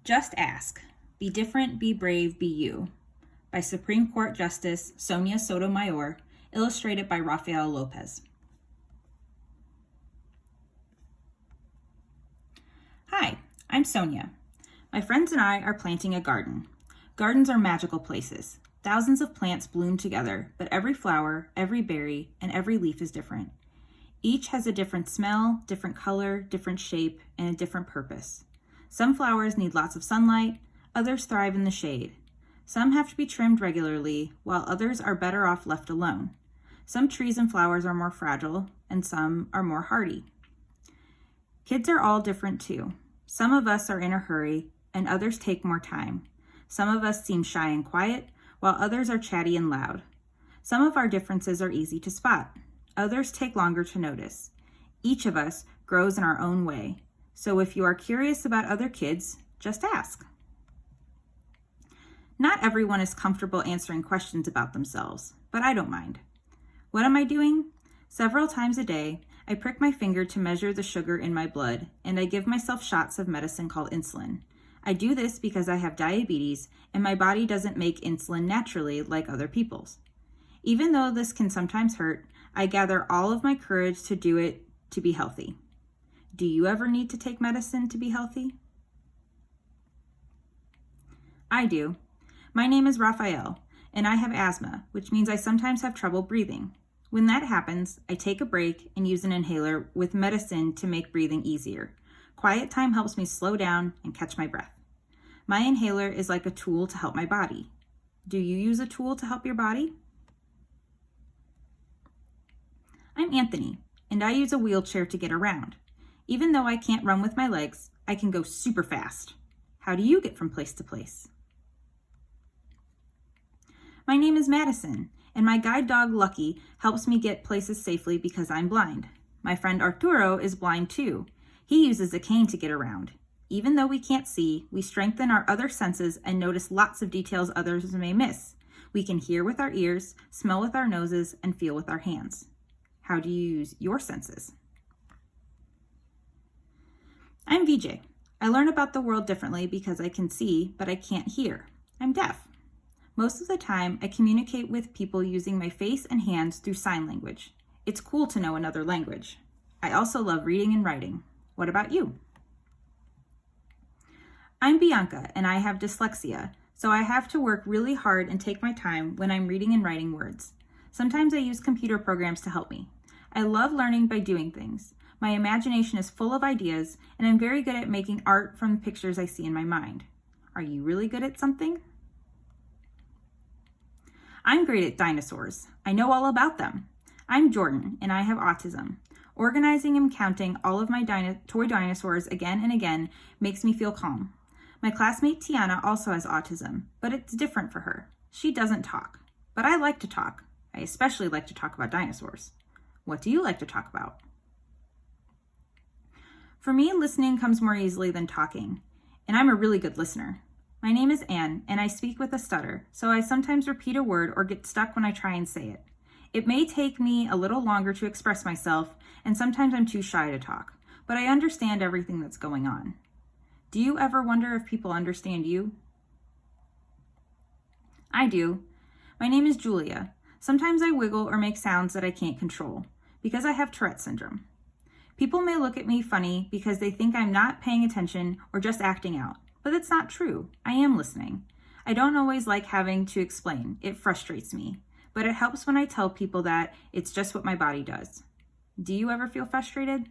Just Ask. Be Different, Be Brave, Be You by Supreme Court Justice Sonia Sotomayor, illustrated by Rafael Lopez. Hi, I'm Sonia. My friends and I are planting a garden. Gardens are magical places. Thousands of plants bloom together, but every flower, every berry, and every leaf is different. Each has a different smell, different color, different shape, and a different purpose. Some flowers need lots of sunlight, others thrive in the shade. Some have to be trimmed regularly, while others are better off left alone. Some trees and flowers are more fragile, and some are more hardy. Kids are all different too. Some of us are in a hurry, and others take more time. Some of us seem shy and quiet, while others are chatty and loud. Some of our differences are easy to spot. Others take longer to notice. Each of us grows in our own way. So if you are curious about other kids, just ask. Not everyone is comfortable answering questions about themselves, but I don't mind. What am I doing? Several times a day, I prick my finger to measure the sugar in my blood, and I give myself shots of medicine called insulin. I do this because I have diabetes, and my body doesn't make insulin naturally like other people's. Even though this can sometimes hurt, I gather all of my courage to do it to be healthy. Do you ever need to take medicine to be healthy? I do. My name is Rafael, and I have asthma, which means I sometimes have trouble breathing. When that happens, I take a break and use an inhaler with medicine to make breathing easier. Quiet time helps me slow down and catch my breath. My inhaler is like a tool to help my body. Do you use a tool to help your body? I'm Anthony, and I use a wheelchair to get around. Even though I can't run with my legs, I can go super fast. How do you get from place to place? My name is Madison, and my guide dog Lucky helps me get places safely because I'm blind. My friend Arturo is blind too. He uses a cane to get around. Even though we can't see, we strengthen our other senses and notice lots of details others may miss. We can hear with our ears, smell with our noses, and feel with our hands. How do you use your senses? I'm VJ. I learn about the world differently because I can see, but I can't hear. I'm deaf. Most of the time, I communicate with people using my face and hands through sign language. It's cool to know another language. I also love reading and writing. What about you? I'm Bianca, and I have dyslexia, so I have to work really hard and take my time when I'm reading and writing words. Sometimes I use computer programs to help me. I love learning by doing things. My imagination is full of ideas, and I'm very good at making art from the pictures I see in my mind. Are you really good at something? I'm great at dinosaurs. I know all about them. I'm Jordan, and I have autism. Organizing and counting all of my toy dinosaurs again and again makes me feel calm. My classmate Tiana also has autism, but it's different for her. She doesn't talk, but I like to talk. I especially like to talk about dinosaurs. What do you like to talk about? For me, listening comes more easily than talking, and I'm a really good listener. My name is Anne, and I speak with a stutter, so I sometimes repeat a word or get stuck when I try and say it. It may take me a little longer to express myself, and sometimes I'm too shy to talk, but I understand everything that's going on. Do you ever wonder if people understand you? I do. My name is Julia. Sometimes I wiggle or make sounds that I can't control, because I have Tourette syndrome. People may look at me funny because they think I'm not paying attention or just acting out, but that's not true. I am listening. I don't always like having to explain. It frustrates me, but it helps when I tell people that it's just what my body does. Do you ever feel frustrated?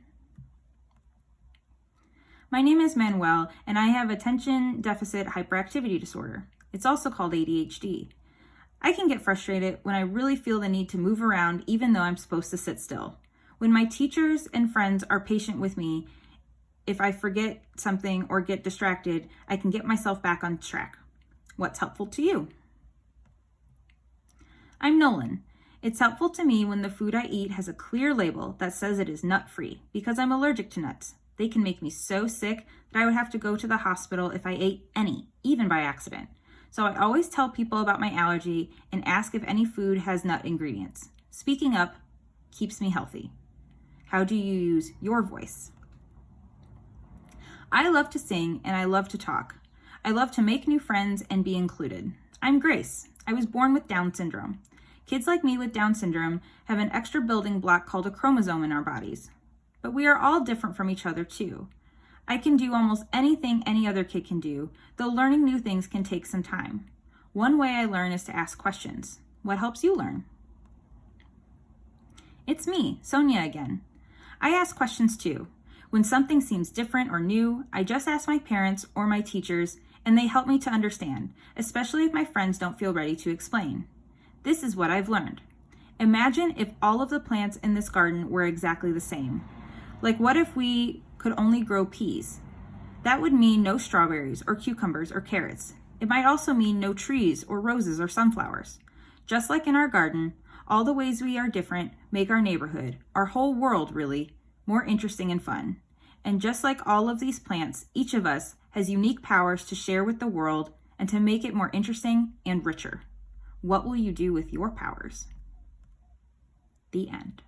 My name is Manuel, and I have attention deficit hyperactivity disorder. It's also called ADHD. I can get frustrated when I really feel the need to move around even though I'm supposed to sit still. When my teachers and friends are patient with me, if I forget something or get distracted, I can get myself back on track. What's helpful to you? I'm Nolan. It's helpful to me when the food I eat has a clear label that says it is nut-free because I'm allergic to nuts. They can make me so sick that I would have to go to the hospital if I ate any, even by accident. So I always tell people about my allergy and ask if any food has nut ingredients. Speaking up keeps me healthy. How do you use your voice? I love to sing and I love to talk. I love to make new friends and be included. I'm Grace. I was born with Down syndrome. Kids like me with Down syndrome have an extra building block called a chromosome in our bodies. But we are all different from each other too. I can do almost anything any other kid can do, though learning new things can take some time. One way I learn is to ask questions. What helps you learn? It's me, Sonia again. I ask questions too. When something seems different or new, I just ask my parents or my teachers, and they help me to understand, especially if my friends don't feel ready to explain. This is what I've learned. Imagine if all of the plants in this garden were exactly the same. Like, what if we could only grow peas? That would mean no strawberries or cucumbers or carrots. It might also mean no trees or roses or sunflowers. Just like in our garden, all the ways we are different make our neighborhood, our whole world really, more interesting and fun. And just like all of these plants, each of us has unique powers to share with the world and to make it more interesting and richer. What will you do with your powers? The end.